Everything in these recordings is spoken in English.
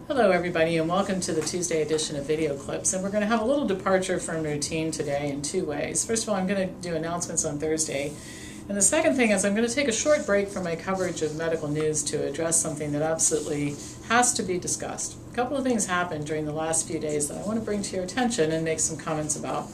Hello everybody and welcome to the Tuesday edition of Video Clips, and we're going to have a little departure from routine today in two ways. First of all, I'm going to do announcements on Thursday, and the second thing is I'm going to take a short break from my coverage of medical news to address something that absolutely has to be discussed. A couple of things happened during the last few days that I want to bring to your attention and make some comments about.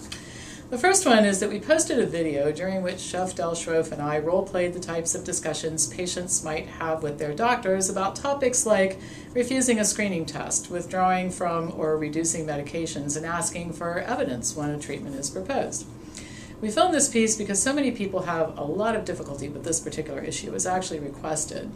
The first one is that we posted a video during which Chef Del Schroff and I role-played the types of discussions patients might have with their doctors about topics like refusing a screening test, withdrawing from or reducing medications, and asking for evidence when a treatment is proposed. We filmed this piece because so many people have a lot of difficulty with this particular issue. It was actually requested.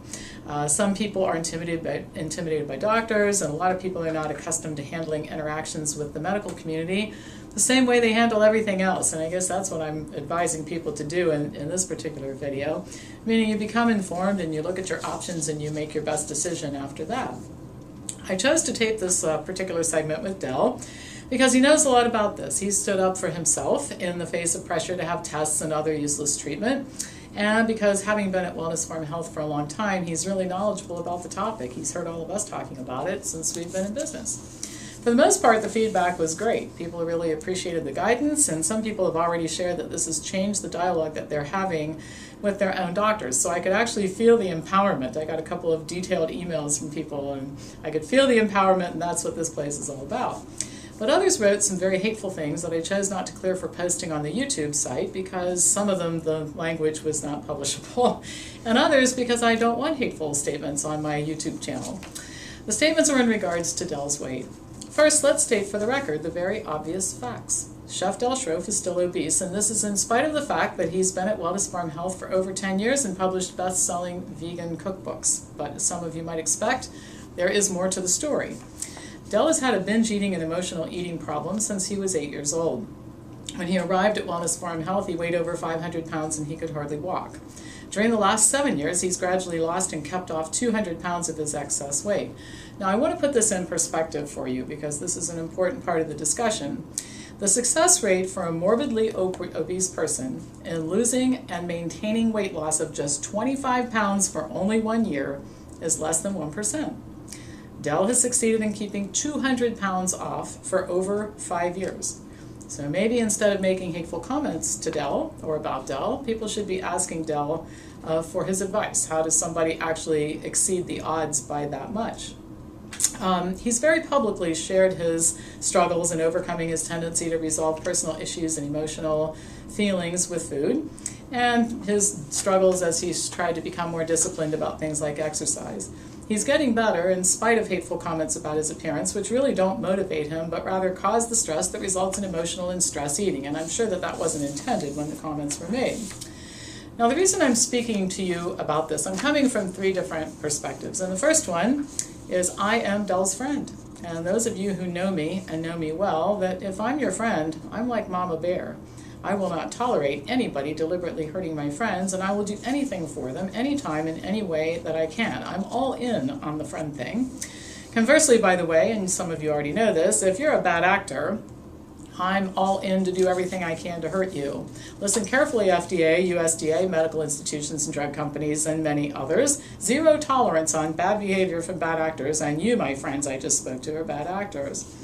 Some people are intimidated by doctors, and a lot of people are not accustomed to handling interactions with the medical community the same way they handle everything else, and I guess that's what I'm advising people to do in this particular video, meaning you become informed and you look at your options and you make your best decision after that. I chose to tape this particular segment with Del because he knows a lot about this. He stood up for himself in the face of pressure to have tests and other useless treatment, and because having been at Wellness Farm Health for a long time, he's really knowledgeable about the topic. He's heard all of us talking about it since we've been in business. For the most part, the feedback was great. People really appreciated the guidance, and some people have already shared that this has changed the dialogue that they're having with their own doctors. So I could actually feel the empowerment. I got a couple of detailed emails from people, and I could feel the empowerment, and that's what this place is all about. But others wrote some very hateful things that I chose not to clear for posting on the YouTube site because some of them, the language was not publishable, and others because I don't want hateful statements on my YouTube channel. The statements are in regards to Del's weight. First, let's state for the record the very obvious facts. Chef Del Schroff is still obese, and this is in spite of the fact that he's been at Wellness Farm Health for over 10 years and published best-selling vegan cookbooks. But as some of you might expect, there is more to the story. Del has had a binge eating and emotional eating problem since he was 8 years old. When he arrived at Wellness Farm Health, he weighed over 500 pounds and he could hardly walk. During the last 7 years, he's gradually lost and kept off 200 pounds of his excess weight. Now, I want to put this in perspective for you because this is an important part of the discussion. The success rate for a morbidly obese person in losing and maintaining weight loss of just 25 pounds for only 1 year is less than 1%. Del has succeeded in keeping 200 pounds off for over 5 years. So maybe instead of making hateful comments to Del or about Del, people should be asking Del for his advice. How does somebody actually exceed the odds by that much? He's very publicly shared his struggles in overcoming his tendency to resolve personal issues and emotional feelings with food, and his struggles as he's tried to become more disciplined about things like exercise. He's getting better in spite of hateful comments about his appearance, which really don't motivate him, but rather cause the stress that results in emotional and stress eating, and I'm sure that that wasn't intended when the comments were made. Now, the reason I'm speaking to you about this, I'm coming from three different perspectives, and the first one is I am Del's friend. And those of you who know me and know me well, that if I'm your friend, I'm like Mama Bear. I will not tolerate anybody deliberately hurting my friends, and I will do anything for them, anytime, in any way that I can. I'm all in on the friend thing. Conversely, by the way, and some of you already know this, if you're a bad actor, I'm all in to do everything I can to hurt you. Listen carefully, FDA, USDA, medical institutions and drug companies, and many others. Zero tolerance on bad behavior from bad actors, and you, my friends I just spoke to, are bad actors.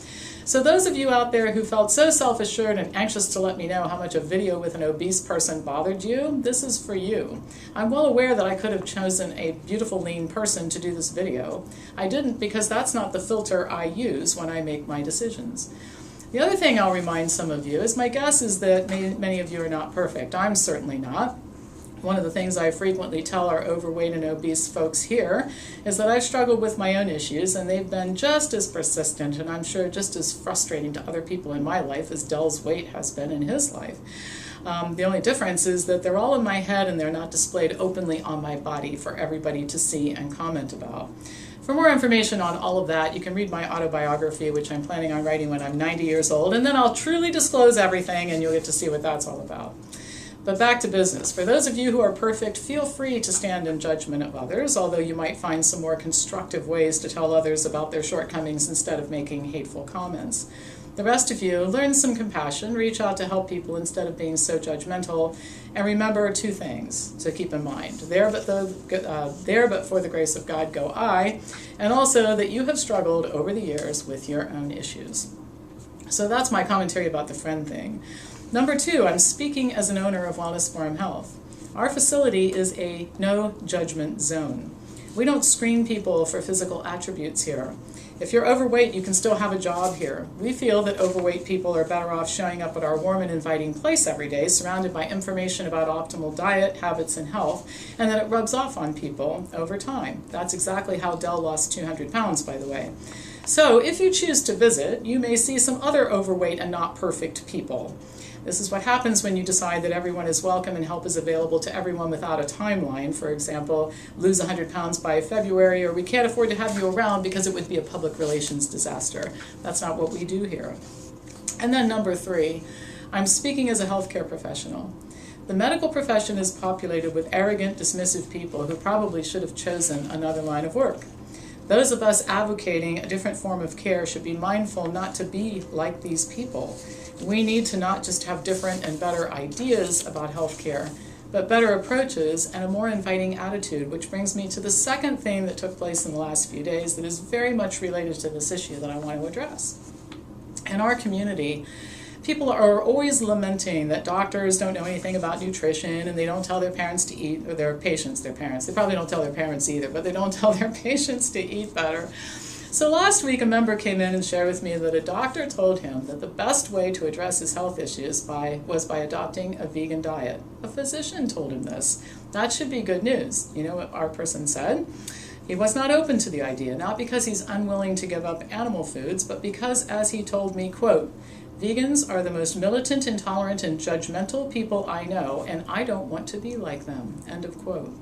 So those of you out there who felt so self-assured and anxious to let me know how much a video with an obese person bothered you, this is for you. I'm well aware that I could have chosen a beautiful, lean person to do this video. I didn't because that's not the filter I use when I make my decisions. The other thing I'll remind some of you is my guess is that many of you are not perfect. I'm certainly not. One of the things I frequently tell our overweight and obese folks here is that I've struggled with my own issues, and they've been just as persistent and I'm sure just as frustrating to other people in my life as Del's weight has been in his life. The only difference is that they're all in my head and they're not displayed openly on my body for everybody to see and comment about. For more information on all of that, you can read my autobiography, which I'm planning on writing when I'm 90 years old, and then I'll truly disclose everything and you'll get to see what that's all about. But back to business. For those of you who are perfect, feel free to stand in judgment of others, although you might find some more constructive ways to tell others about their shortcomings instead of making hateful comments. The rest of you, learn some compassion, reach out to help people instead of being so judgmental, and remember two things to keep in mind. There but for the grace of God go I, and also that you have struggled over the years with your own issues. So that's my commentary about the friend thing. Number two, I'm speaking as an owner of Wellness Forum Health. Our facility is a no judgment zone. We don't screen people for physical attributes here. If you're overweight, you can still have a job here. We feel that overweight people are better off showing up at our warm and inviting place every day, surrounded by information about optimal diet, habits, and health, and that it rubs off on people over time. That's exactly how Dell lost 200 pounds, by the way. So if you choose to visit, you may see some other overweight and not perfect people. This is what happens when you decide that everyone is welcome and help is available to everyone without a timeline. For example, lose 100 pounds by February, or we can't afford to have you around because it would be a public relations disaster. That's not what we do here. And then number three, I'm speaking as a healthcare professional. The medical profession is populated with arrogant, dismissive people who probably should have chosen another line of work. Those of us advocating a different form of care should be mindful not to be like these people. We need to not just have different and better ideas about healthcare, but better approaches and a more inviting attitude, which brings me to the second thing that took place in the last few days that is very much related to this issue that I want to address. In our community, people are always lamenting that doctors don't know anything about nutrition and they don't tell their parents to eat, or their patients, their parents. They probably don't tell their parents either, but they don't tell their patients to eat better. So last week a member came in and shared with me that a doctor told him that the best way to address his health issues was by adopting a vegan diet. A physician told him this. That should be good news. You know what our person said? He was not open to the idea, not because he's unwilling to give up animal foods, but because, as he told me, quote, "Vegans are the most militant, intolerant, and judgmental people I know, and I don't want to be like them," end of quote.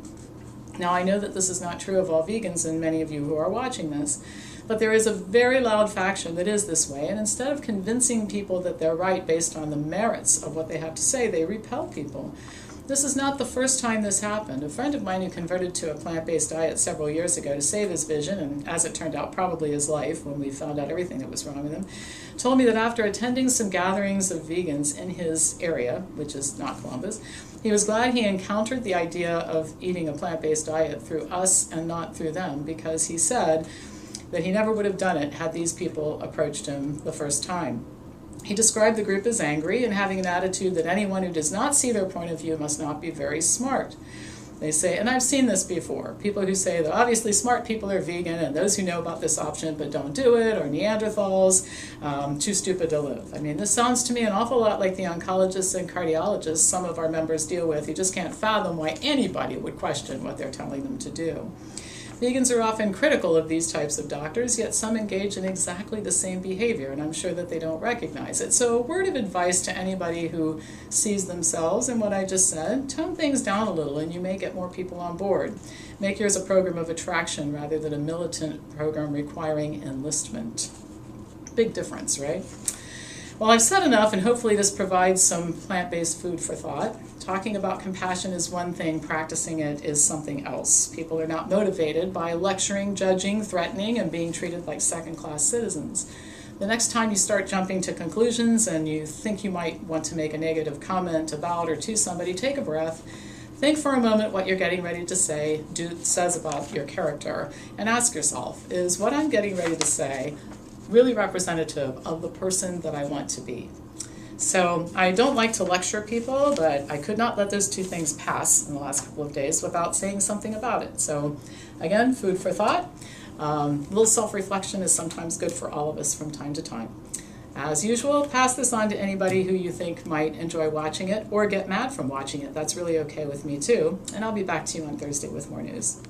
Now, I know that this is not true of all vegans and many of you who are watching this, but there is a very loud faction that is this way, and instead of convincing people that they're right based on the merits of what they have to say, they repel people. This is not the first time this happened. A friend of mine who converted to a plant-based diet several years ago to save his vision, and as it turned out, probably his life when we found out everything that was wrong with him, told me that after attending some gatherings of vegans in his area, which is not Columbus, he was glad he encountered the idea of eating a plant-based diet through us and not through them, because he said that he never would have done it had these people approached him the first time. He described the group as angry and having an attitude that anyone who does not see their point of view must not be very smart. They say, and I've seen this before, people who say that obviously smart people are vegan and those who know about this option but don't do it are Neanderthals, too stupid to live. I mean, this sounds to me an awful lot like the oncologists and cardiologists some of our members deal with who just can't fathom why anybody would question what they're telling them to do. Vegans are often critical of these types of doctors, yet some engage in exactly the same behavior, and I'm sure that they don't recognize it. So a word of advice to anybody who sees themselves in what I just said, tone things down a little and you may get more people on board. Make yours a program of attraction rather than a militant program requiring enlistment. Big difference, right? Well, I've said enough, and hopefully this provides some plant-based food for thought. Talking about compassion is one thing, practicing it is something else. People are not motivated by lecturing, judging, threatening, and being treated like second-class citizens. The next time you start jumping to conclusions and you think you might want to make a negative comment about or to somebody, take a breath. Think for a moment what you're getting ready to say says about your character, and ask yourself, is what I'm getting ready to say really representative of the person that I want to be? So I don't like to lecture people, but I could not let those two things pass in the last couple of days without saying something about it. So again, food for thought. A little self-reflection is sometimes good for all of us from time to time. As usual, pass this on to anybody who you think might enjoy watching it or get mad from watching it. That's really okay with me too. And I'll be back to you on Thursday with more news.